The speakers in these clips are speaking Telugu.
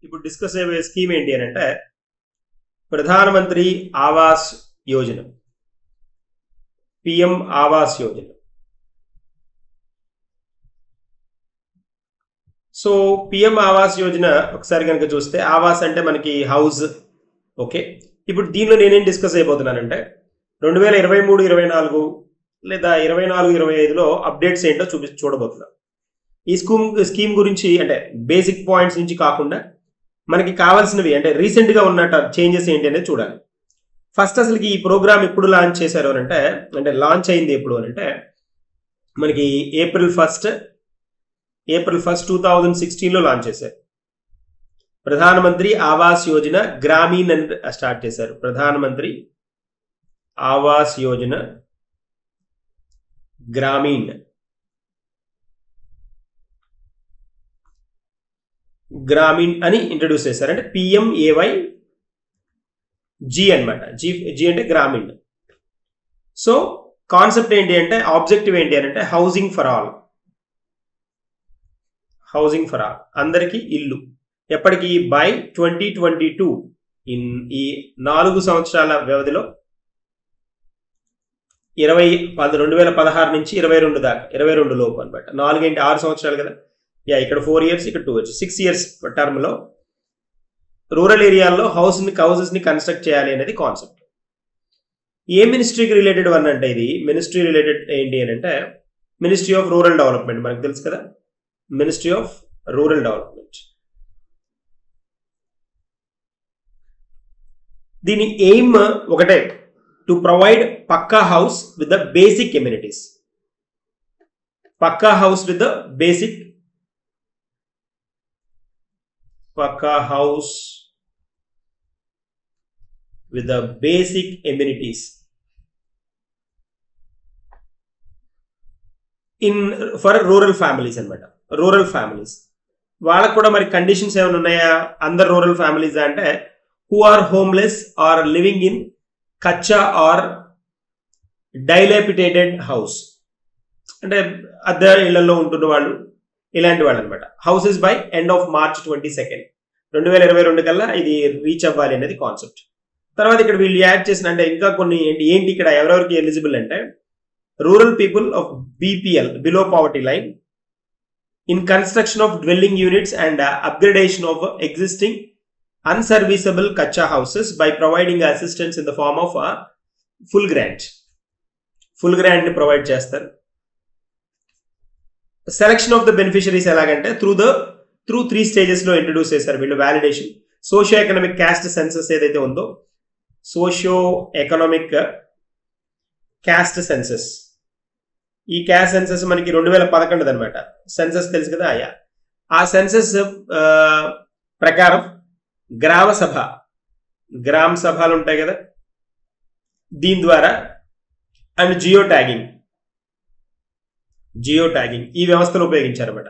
ఇప్పుడు డిస్కస్ అయ్యే స్కీమ్ ఏంటి అని అంటే ప్రధానమంత్రి Awas Yojana, PM Awas Yojana. So PM Awas Yojana ఒకసారి కనుక చూస్తే ఆవాస్ అంటే మనకి హౌస్. ఓకే, ఇప్పుడు దీనిలో నేనేం డిస్కస్ అయిపోతున్నానంటే 2023-24 లేదా 24-25లో అప్డేట్స్ ఏంటో చూడబోతున్నాను. ఈ స్కీమ్ గురించి అంటే బేసిక్ పాయింట్స్ నుంచి కాకుండా మనకి కావాల్సినవి అంటే రీసెంట్గా ఉన్న చేంజెస్ ఏంటి అనేది చూడాలి. ఫస్ట్ అసలుకి ఈ ప్రోగ్రామ్ ఎప్పుడు లాంచ్ చేశారు అని అంటే లాంచ్ అయింది ఎప్పుడు అని అంటే మనకి ఏప్రిల్ 1, 2016లో లాంచ్ చేశారు. ప్రధానమంత్రి ఆవాస్ యోజన గ్రామీణ్ అని స్టార్ట్ చేశారు. ప్రధానమంత్రి ఆవాస్ యోజన గ్రామీణ్ అని ఇంట్రడ్యూస్ చేశారు. అంటే PMAY G అనమాట. జీ అంటే గ్రామీణ్. సో కాన్సెప్ట్ ఏంటి అంటే ఆబ్జెక్టివ్ ఏంటి అని అంటే హౌసింగ్ ఫర్ ఆల్, అందరికీ ఇల్లు. ఎప్పటికీ బై 2022, ఈ 4 సంవత్సరాల వ్యవధిలో 2016 నుంచి 22 దాకా, 22 లోపు అనమాట. 6 సంవత్సరాలు కదా, ఇక్కడ 4 years, ఇక్కడ 2 years, 6 years టర్మ్లో రూరల్ ఏరియాల్లో హౌసెస్ ని కన్స్ట్రక్ట్ చేయాలి అనేది కాన్సెప్ట్. ఏ మినిస్ట్రీకి రిలేటెడ్ వన్ అంటే ఇది మినిస్ట్రీ రిలేటెడ్ ఏంటి అని అంటే మినిస్ట్రీ ఆఫ్ రూరల్ డెవలప్మెంట్. మనకు తెలుసు కదా, మినిస్ట్రీ ఆఫ్ రూరల్ డెవలప్మెంట్. దీని ఎయిమ్ ఒకటే, to provide pakka house with the basic amenities. Pakka house with the basic amenities for rural families అన్నమాట. రూరల్ ఫ్యామిలీస్ వాళ్ళకు కూడా మరి కండిషన్స్ ఏమైనా ఉన్నాయా? అందరు రూరల్ ఫ్యామిలీస్ అంటే who are homeless or living in kachcha or dilapidated house, అంటే అద్దె ఇళ్లలో ఉంటున్న వాళ్ళు, ఇలాంటి వాళ్ళు అనమాట. Houses by end of March 22, 2022 కల్లా ఇది రీచ్ అవ్వాలి అనేది కాన్సెప్ట్. తర్వాత ఇక్కడ వీళ్ళు యాడ్ చేసిన అంటే ఇంకా కొన్ని ఏంటి ఇక్కడ ఎవరెవరికి ఎలిజిబుల్ అంటే rural people of BPL, below poverty line, in construction of dwelling units and upgradation of existing unserviceable kacha houses by providing assistance in the form of a full grant ని ప్రొవైడ్ చేస్తారు. సెలక్షన్ ఆఫ్ ద బెనిఫిషరీస్ ఎలాగంటే త్రూ 3 stages లో ఇంట్రడ్యూస్ చేశారు వీళ్ళు. Validation, socio economic caste census ఏదైతే ఉందో, సోషియో ఎకనామిక్ క్యాస్ట్ సెన్సస్, ఈ క్యాస్ట్ సెన్సస్ మనకి 2011 అనమాట. సెన్సస్ తెలుసు కదా, ఆ సెన్సస్ ప్రకారం గ్రామ సభలు ఉంటాయి కదా, దీని ద్వారా అండ్ జియో ట్యాగింగ్ ఈ వ్యవస్థను ఉపయోగించారన్నమాట.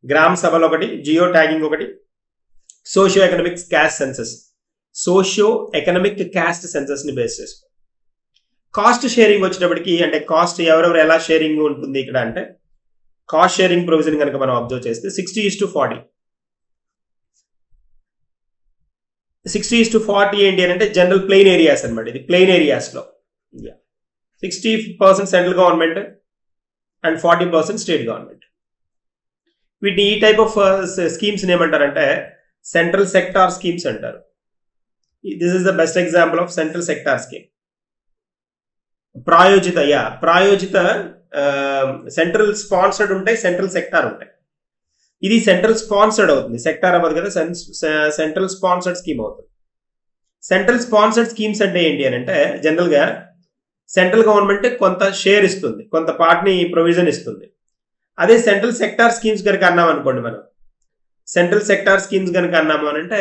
గ్రామ సభలు ఒకటి, జియో ట్యాగింగ్ ఒకటి, సోషియో ఎకనామిక్ క్యాస్ట్ సెన్సస్ ని బేస్ చేసుకో. కాస్ట్ షేరింగ్ వచ్చేటప్పటికి అంటే కాస్ట్ ఎవరెవరు ఎలా షేరింగ్ ఉంటుంది ఇక్కడ అంటే కాస్ట్ షేరింగ్ ప్రొవిజన్ కనుక మనం అబ్జర్వ్ చేస్తే 60:40. 60:40 ఏంటి అని అంటే జనరల్ ప్లెయిన్ ఏరియాస్ అనమాట. ఇది ప్లెయిన్ ఏరియాస్ లో 60% central government and 40% state government. వీటిని ఈ టైప్ ఆఫ్ స్కీమ్స్ ఏమంటారంటే సెంట్రల్ సెక్టార్ స్కీమ్స్ అంటారు. This is the best example of central sector scheme. ప్రాయోజిత సెంట్రల్ స్పాన్సర్డ్ ఉంటాయి, సెంట్రల్ సెక్టార్ ఉంటాయి. ఇది సెంట్రల్ స్పాన్సర్డ్ అవుతుంది, సెక్టార్ అవ్వదు కదా, సెంట్రల్ స్పాన్సర్డ్ స్కీమ్ అవుతుంది. సెంట్రల్ స్పాన్సర్డ్ స్కీమ్స్ అంటే ఏంటి అని అంటే జనరల్ గా సెంట్రల్ గవర్నమెంట్ కొంత షేర్ ఇస్తుంది, కొంత పార్ట్ని ప్రొవిజన్ ఇస్తుంది. అదే సెంట్రల్ సెక్టార్ స్కీమ్స్ కనుక అన్నాం అనుకోండి, మనం సెంట్రల్ సెక్టార్ స్కీమ్స్ కనుక అన్నాము అని అంటే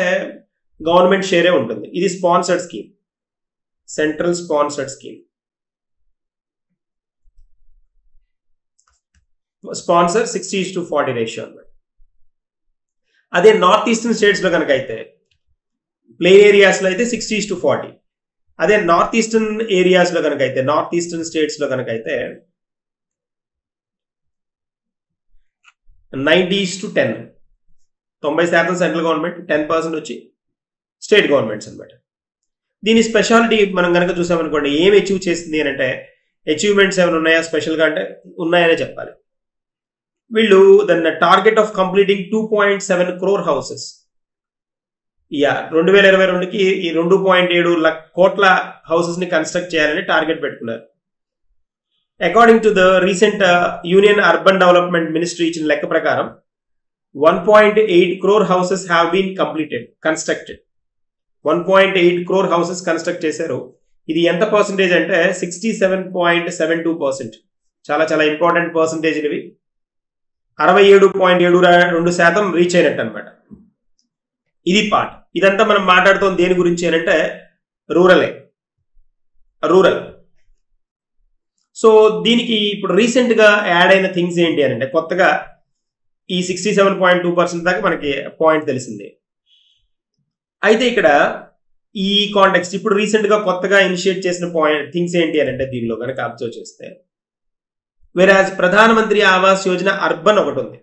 గవర్నమెంట్ షేరే ఉంటుంది. ఇది sponsored scheme, central sponsored scheme. Sponsor 60:40 ratio అన్నమాట. అదే నార్త్ ఈస్టర్న్ స్టేట్స్ లో కనుక అయితే ప్లెయిన్ ఏరియాస్ లో అయితే 60:40. అదే నార్త్ ఈస్టర్న్ ఏరియాస్ లో కనుక అయితే నార్త్ ఈస్టర్న్ స్టేట్స్ లో కనుక అయితే 90:10. 90% సెంట్రల్ గవర్నమెంట్, 10% వచ్చి స్టేట్ గవర్నమెంట్స్ అనమాట. దీని స్పెషాలిటీ మనం కనుక చూసామనుకోండి, ఏం అచీవ్ చేసింది అని అంటే, అచీవ్మెంట్స్ ఏమైనా ఉన్నాయా స్పెషల్గా అంటే ఉన్నాయనే చెప్పాలి. వీళ్ళు దాన్ని target of completing 2.7 crore houses. 2022కి ఈ 2.7 కోట్ల హౌసెస్ ని కన్స్ట్రక్ట్ చేయాలని టార్గెట్ పెట్టుకున్నారు. According to the recent union urban development ministry ఇచ్చిన లెక్క ప్రకారం 1.8 crore houses have been constructed. 1.8 crore houses construct చేశారు. ఇది ఎంత పర్సంటేజ్ అంటే 67.72%. చాలా చాలా ఇంపార్టెంట్ పర్సంటేజ్ ఇవి. 67.72% రీచ్ అయినట్టు అనమాట. ఇది పార్ట్. ఇదంతా మనం మాట్లాడుతోంది దేని గురించి అని అంటే రూరల్. సో దీనికి ఇప్పుడు రీసెంట్ గా యాడ్ అయిన థింగ్స్ ఏంటి అని అంటే, కొత్తగా ఈ 67.2% దాకా మనకి పాయింట్ తెలిసింది. అయితే ఇక్కడ ఈ కాంటెక్స్ట్ ఇప్పుడు రీసెంట్ గా కొత్తగా ఇనిషియేట్ చేసిన థింగ్స్ ఏంటి అని అంటే, దీనిలో కనుక అబ్జర్వ్ చేస్తే, వెరాజ్ ప్రధానమంత్రి ఆవాస్ యోజన అర్బన్ ఒకటి ఉంది,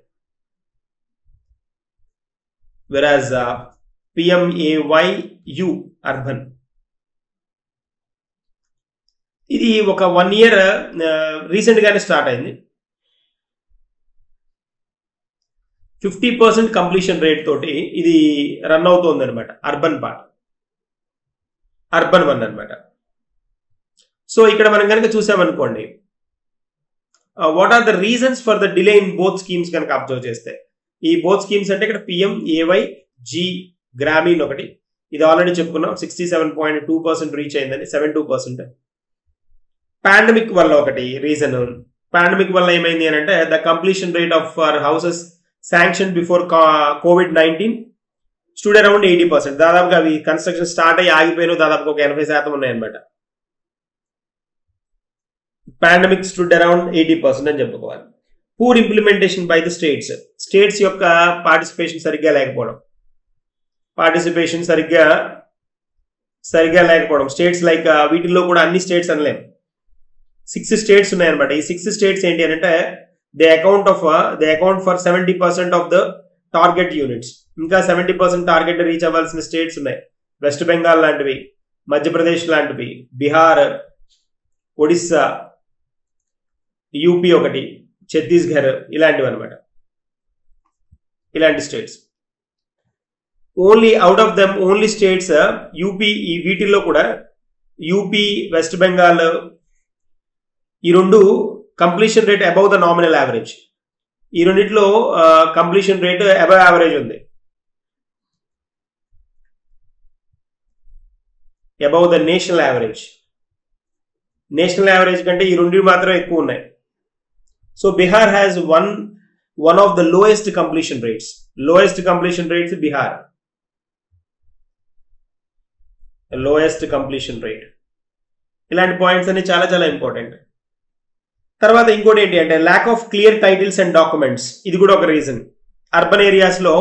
వెరాజ్ PMAYU అర్బన్. ఇది ఒక 1 year రీసెంట్ గానే స్టార్ట్ అయింది. 50% కంప్లీషన్ రేట్ తోటి ఇది రన్ అవుతోంది అనమాట. అర్బన్ పార్ట్, అర్బన్ 1 అనమాట. సో ఇక్కడ మనం కనుక చూసామనుకోండి, what are the reasons for the delay in both schemes కనుక అబ్జర్వ్ చేస్తే, ఈ బోత్ స్కీమ్స్ అంటే ఇక్కడ PMAYG గ్రామీణ్ ఒకటి, ఇది ఆల్రెడీ చెప్పుకున్నాం 67.2% రీచ్ అయిందని, 72%. పాండమిక్ వల్ల ఒకటి రీజన్. పాండమిక్ వల్ల ఏమైంది అని అంటే, the completion rate of for houses sanction before COVID-19 stood around 80%. దాదాపుగా అవి కన్స్ట్రక్షన్ స్టార్ట్ అయ్యి ఆగిపోయిన దాదాపుగా ఒక 80% ఉన్నాయన్నమాట. పాండమిక్ స్టూడ్ అరౌండ్ 80% అని చెప్పుకోవాలి. Poor implementation by the states యొక్క పార్టిసిపేషన్ సరిగ్గా లేకపోవడం, స్టేట్స్ లైక్ వీటిల్లో కూడా అన్ని స్టేట్స్ అనలేం, 6 స్టేట్స్ ఉన్నాయన్నమాట. ఈ 6 స్టేట్స్ ఏంటి అని అంటే, they account for 70% of the target units. ఇంకా 70% టార్గెట్ రీచ్ అవ్వాల్సిన స్టేట్స్ ఉన్నాయి. వెస్ట్ బెంగాల్ లాంటివి, మధ్యప్రదేశ్ లాంటివి, బీహార్, ఒడిస్సా, యూపీ ఒకటి, ఛత్తీస్గఢ్, ఇలాంటివి అనమాట. ఇలాంటి states only out of them only states UP. ఈ వీటిల్లో కూడా యూపీ, వెస్ట్ బెంగాల్ ఈ రెండు completion rate above the nominal average. ఈ రెండిట్లో కంప్లీషన్ రేట్ అబౌవ్ యావరేజ్ ఉంది, above the national average. National average కంటే ఈ రెండు మాత్రం ఎక్కువ ఉన్నాయి. So Bihar has one of the lowest completion rates. Bihar, lowest completion rate. ఇలాంటి పాయింట్స్ అన్ని చాలా చాలా ఇంపార్టెంట్. తర్వాత ఇంకోటి ఏంటి అంటే, lack of clear titles and documents. ఇది కూడా ఒక రీజన్. అర్బన్ ఏరియాస్ లో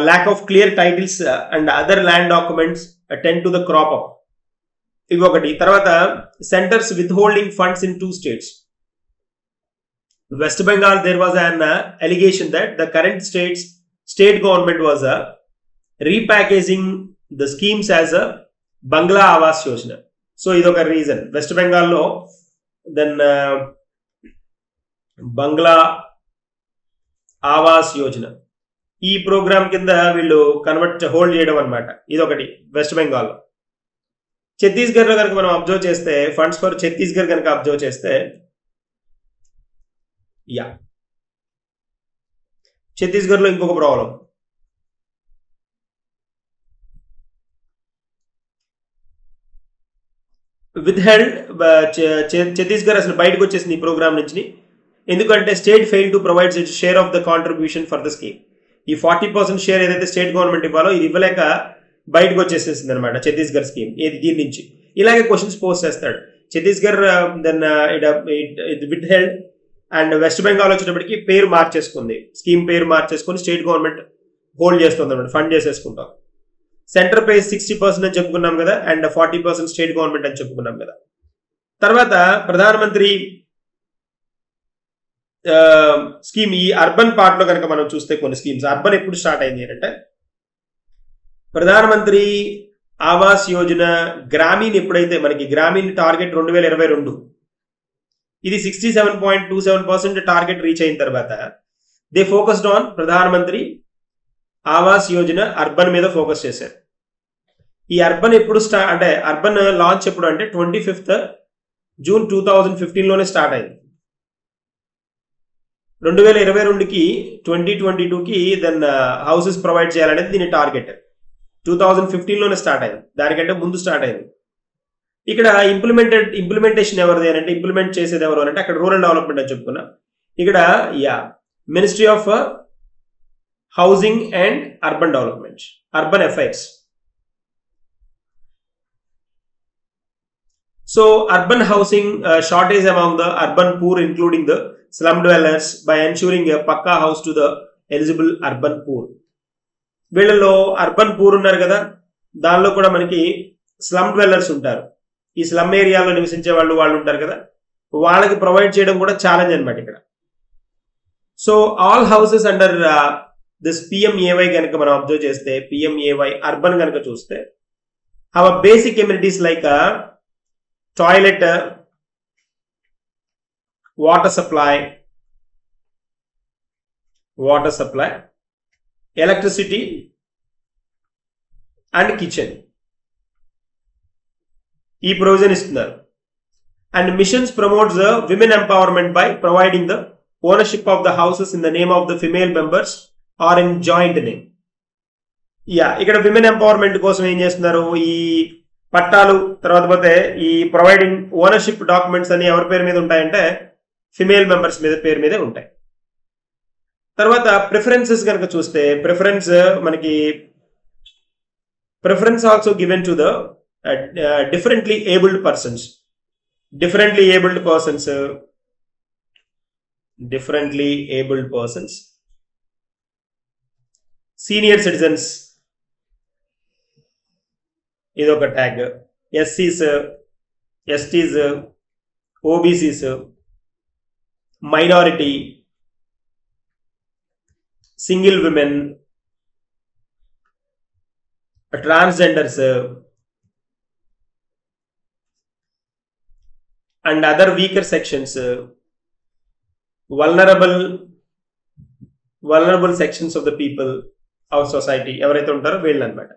lack of clear titles and other land documents tend to the crop up. ఇవి ఒకటి. తర్వాత centres with holding funds in 2 states. West Bengal, there was an allegation that the current state government was repackaging the schemes as a Bangla Awas Yojana. So idoka reason. West Bengal lo then Bangla Awas Yojana ఈ ప్రోగ్రామ్ కింద వీళ్ళు హోల్డ్ చేయడం అనమాట. ఇదొకటి వెస్ట్ బెంగాల్. ఛత్తీస్గఢ్ లో కనుక మనం అబ్జర్వ్ చేస్తే, ఫండ్స్ ఫర్ ఛత్తీస్గఢ్ కనుక అబ్జర్వ్ చేస్తే, ఛత్తీస్గఢ్ లో ఇంకొక ప్రాబ్లం. విత్హెల్డ్. ఛత్తీస్గఢ్ అసలు బయటకు వచ్చేసింది ఈ ప్రోగ్రామ్ నుంచి. ఎందుకంటే state fail to provide share of the contribution for the scheme. ఈ 40% షేర్ ఏదైతే స్టేట్ గవర్నమెంట్ ఇవ్వాలో ఇది ఇవ్వలేక బయటకు వచ్చేసేసింది అనమాట ఛత్తీస్గఢ్ స్కీమ్. దీని నుంచి ఇలాగే క్వశ్చన్స్ పోస్ట్ చేస్తాడు. Chhattisgarh then withheld. And West Bengal వచ్చేటప్పటికి పేరు మార్చేసుకుంది, స్కీమ్ పేరు మార్చేసుకుని స్టేట్ గవర్నమెంట్ హోల్డ్ చేస్తుంది అనమాట, ఫండ్ చేసేసుకుంటాం. సెంటర్ పే 60% అని చెప్పుకున్నాం కదా, అండ్ 40% స్టేట్ గవర్నమెంట్ అని చెప్పుకున్నాం కదా. తర్వాత ప్రధానమంత్రి స్కీమ్, ఈ అర్బన్ పార్ట్ లో కనుక మనం చూస్తే కొన్ని స్కీమ్స్, అర్బన్ ఎప్పుడు స్టార్ట్ అయింది అంటే ప్రధానమంత్రి ఆవాస్ యోజన గ్రామీణ్ ఎప్పుడైతే మనకి గ్రామీణ్ టార్గెట్ 2022 ఇది 67.27% టార్గెట్ రీచ్ అయిన తర్వాత దే ఫోకస్డ్ ఆన్ ప్రధానమంత్రి ఆవాస్ యోజన అర్బన్ మీద ఫోకస్ చేశారు. ఈ అర్బన్ ఎప్పుడు అంటే అర్బన్ లాంచ్ ఎప్పుడు అంటే 25th జూన్ 2015 లోనే స్టార్ట్ అయింది. 2022కి 2022కి దెన్ హౌసెస్ ప్రొవైడ్ చేయాలనేది దీని టార్గెట్. 2015 లోనే స్టార్ట్ అయింది, దానికంటే ముందు స్టార్ట్ అయింది. ఇక్కడ ఇంప్లిమెంటేషన్ ఎవరిది అని అంటే ఇంప్లిమెంట్ చేసేది ఎవరు అని అంటే అక్కడ రూరల్ డెవలప్మెంట్ అని చెప్పుకున్నా. ఇక్కడ ministry of housing and urban development, urban affairs. So urban housing shortage among the urban poor including the slum dwellers by ensuring a pakka house to the eligible urban poor. వీళ్ళలో అర్బన్ పూర్ ఉన్నారు కదా, దానిలో కూడా మనకి స్లమ్ డ్వెల్లర్స్ ఉంటారు. ఈ స్లమ్ ఏరియాలో నివసించే వాళ్ళు ఉంటారు కదా, వాళ్ళకి ప్రొవైడ్ చేయడం కూడా ఛాలెంజ్ అనమాట ఇక్కడ. So all houses under this PMAY కనుక మనం అబ్జర్వ్ చేస్తే, PMAY అర్బన్ కనుక చూస్తే have a basic amenities like toilet, water supply, electricity and kitchen. ఈ ప్రొవిజన్ ఇస్తున్నారు. And missions promotes the women empowerment by providing the ownership of the houses in the name of the female members or in joint name. ఇక్కడ విమెన్ ఎంపవర్మెంట్ కోసం ఏం చేస్తున్నారు, ఈ పట్టాలు తర్వాత పోతే ఈ ప్రొవైడింగ్ ఓనర్షిప్ డాక్యుమెంట్స్ అని ఎవరి పేరు మీద ఉంటాయంటే ఫిమేల్ మెంబర్స్ మీద పేరు మీదే ఉంటాయి. తర్వాత ప్రిఫరెన్సెస్ కనుక చూస్తే మనకి preference also given to the differently abled persons, senior citizens ఇదొక tag, SCs, STs, OBCs, minority, single women, transgenders and other weaker sections, vulnerable sections of the people of society ఎవరైతే ఉంటారో వీళ్ళు అన్నమాట.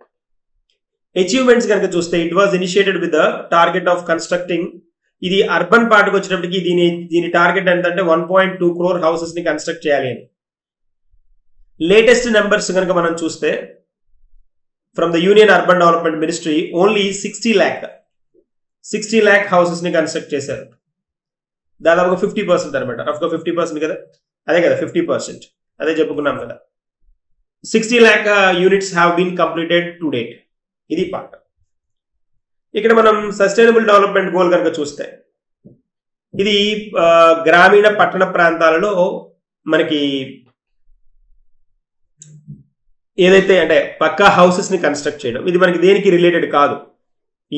అచీవ్మెంట్స్ కనుక చూస్తే it was initiated with the target of constructing, ఇది అర్బన్ పార్ట్కి వచ్చినప్పటికీ దీని టార్గెట్ ఏంటంటే 1.2 crore హౌసెస్ ని కన్స్ట్రక్ట్ చేయాలి అని. లేటెస్ట్ నెంబర్స్ కనుక మనం చూస్తే from the union urban development ministry only 60 lakh houses ని కన్స్ట్రక్ట్ చేశారు. దాదాపుగా 50% అనమాట, రఫ్గా 50% కదా, అదే కదా 50%, అదే చెప్పుకున్నాం కదా. 60 lakh units have been completed to date. ఇది పార్ట్. ఇక్కడ మనం సస్టైనబుల్ డెవలప్మెంట్ గోల్ కనుక చూస్తే ఇది గ్రామీణ పట్టణ ప్రాంతాలలో మనకి ఏదైతే అంటే పక్కా హౌసెస్ ని కన్స్ట్రక్ట్ చేయడం, ఇది మనకి దేనికి రిలేటెడ్ కాదు.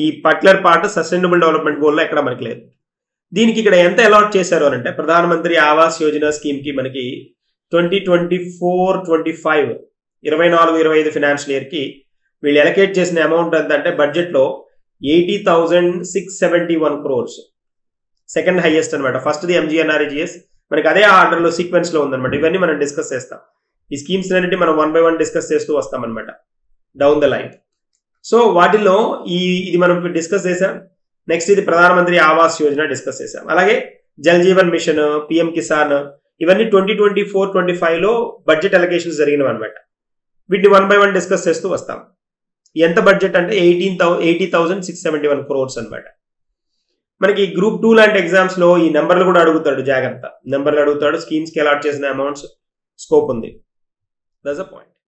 ఈ particular part sustainable development goal లో ఎక్కడ మనకి లేదు. దీనికి ఇక్కడ ఎంత అలాట్ చేశారు అని అంటే ప్రధానమంత్రి ఆవాస్ యోజన స్కీమ్ కి మనకి 2024-25 24-25 ఫైనాన్షియల్ ఇయర్ కి వీళ్ళు ఎలకేట్ చేసిన అమౌంట్ ఎంత అంటే బడ్జెట్ లో 80,671 crores, సెకండ్ హైయెస్ట్ అనమాట. ఫస్ట్ ది MGNREGS, మనకి అదే ఆర్డర్ లో సీక్వెన్స్ లో ఉందన్నమాట. ఇవన్నీ మనం డిస్కస్ చేస్తాం, ఈ స్కీమ్స్ అన్నిటి మనం 1 by 1 డిస్కస్ చేస్తూ వస్తాం అనమాట డౌన్ ద లైన్. సో వాటిలో ఇది మనం డిస్కస్ చేసాం. నెక్స్ట్ ఇది ప్రధానమంత్రి ఆవాస్ యోజన డిస్కస్ చేసాం. అలాగే జల్ జీవన్ మిషన్, PM కిసాన్, ఇవన్నీ 2024-25 లో బడ్జెట్ అలొకేషన్స్ జరిగినవి అనమాట. వీటిని 1 by 1 డిస్కస్ చేస్తూ వస్తాం. ఎంత బడ్జెట్ అంటే 80,671 crores అనమాట. మనకి గ్రూప్ 2 లాంటి ఎగ్జామ్స్ లో ఈ నెంబర్లు కూడా అడుగుతాడు, జాగ్రత్త నెంబర్లు అడుగుతాడు. స్కీమ్స్ కి అలాట్ చేసిన అమౌంట్స్ స్కోప్ ఉంది. That's a point.